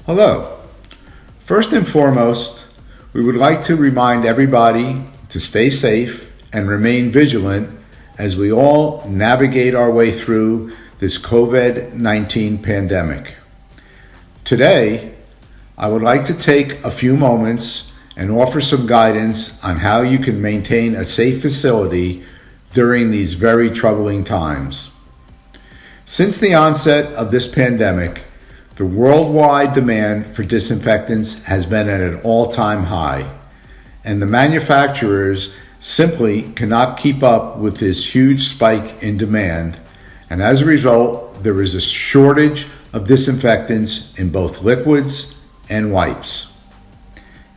Hello. First and foremost, we would like to remind everybody to stay safe and remain vigilant as we all navigate our way through this COVID-19 pandemic. Today, I would like to take a few moments and offer some guidance on how you can maintain a safe facility during these very troubling times. Since the onset of this pandemic, the worldwide demand for disinfectants has been at an all-time high, and the manufacturers simply cannot keep up with this huge spike in demand, and as a result, there is a shortage of disinfectants in both liquids and wipes.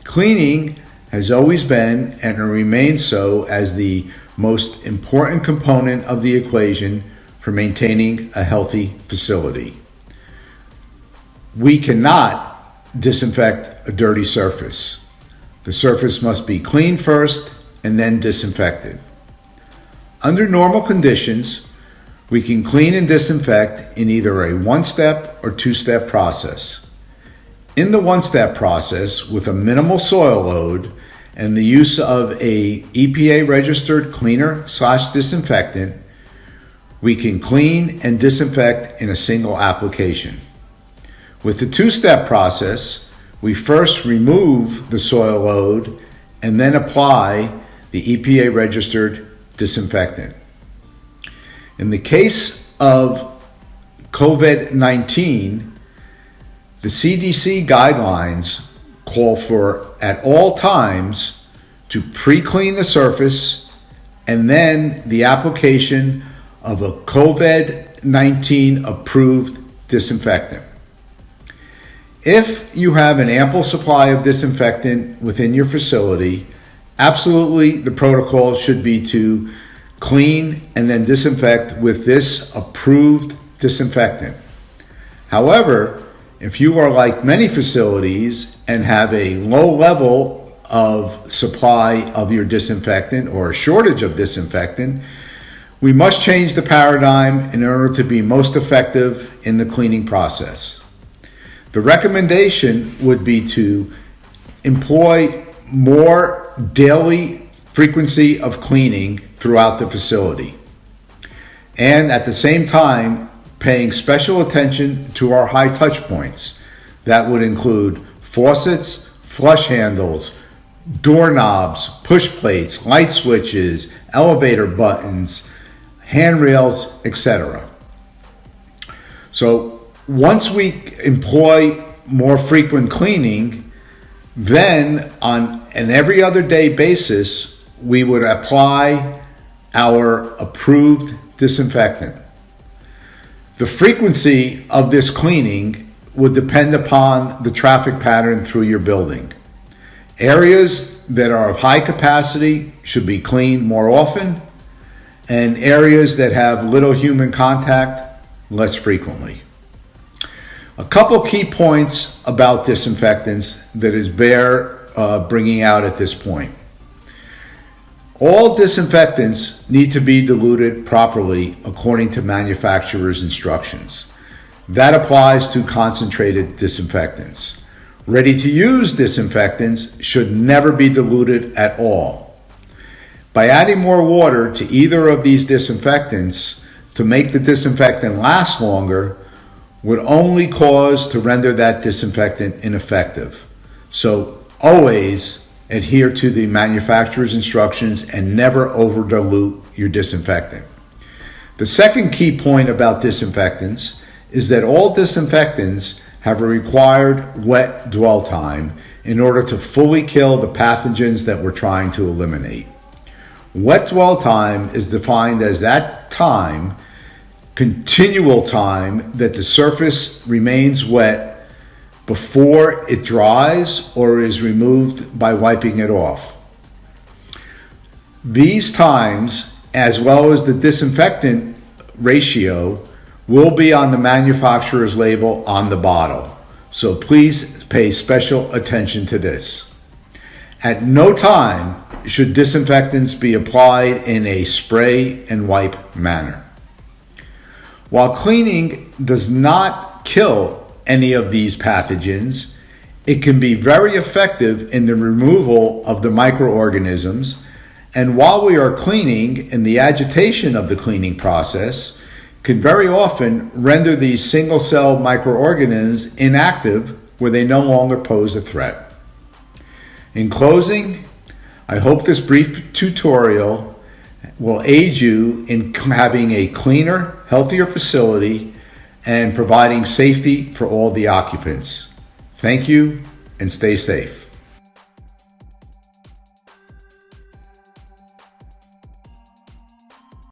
Cleaning has always been and remains so as the most important component of the equation for maintaining a healthy facility. We cannot disinfect a dirty surface. The surface must be cleaned first and then disinfected. Under normal conditions, we can clean and disinfect in either a one-step or two-step process. In the one-step process, with a minimal soil load and the use of a EPA-registered cleaner/disinfectant, we can clean and disinfect in a single application. With the two-step process, we first remove the soil load and then apply the EPA-registered disinfectant. In the case of COVID-19, the CDC guidelines call for, at all times, to pre-clean the surface and then the application of a COVID-19 approved disinfectant. If you have an ample supply of disinfectant within your facility, absolutely the protocol should be to clean and then disinfect with this approved disinfectant. However, if you are like many facilities and have a low level of supply of your disinfectant or a shortage of disinfectant, we must change the paradigm in order to be most effective in the cleaning process. The recommendation would be to employ more daily frequency of cleaning throughout the facility, and at the same time paying special attention to our high touch points. That would include faucets, flush handles, doorknobs, push plates, light switches, elevator buttons, handrails, etc. So once we employ more frequent cleaning, then on an every other day basis, we would apply our approved disinfectant. The frequency of this cleaning would depend upon the traffic pattern through your building. Areas that are of high capacity should be cleaned more often, and areas that have little human contact less frequently. A couple key points about disinfectants that is bringing out at this point. All disinfectants need to be diluted properly according to manufacturer's instructions. That applies to concentrated disinfectants. Ready-to-use disinfectants should never be diluted at all. By adding more water to either of these disinfectants to make the disinfectant last longer would only cause to render that disinfectant ineffective. So always adhere to the manufacturer's instructions and never over dilute your disinfectant. The second key point about disinfectants is that all disinfectants have a required wet dwell time in order to fully kill the pathogens that we're trying to eliminate. Wet dwell time is defined as that time, continual time, that the surface remains wet before it dries or is removed by wiping it off. These times, as well as the disinfectant ratio, will be on the manufacturer's label on the bottle. So please pay special attention to this. At no time should disinfectants be applied in a spray and wipe manner. While cleaning does not kill any of these pathogens, it can be very effective in the removal of the microorganisms. And while we are cleaning, in the agitation of the cleaning process, can very often render these single-cell microorganisms inactive where they no longer pose a threat. In closing, I hope this brief tutorial will aid you in having a cleaner, healthier facility and providing safety for all the occupants. Thank you and stay safe.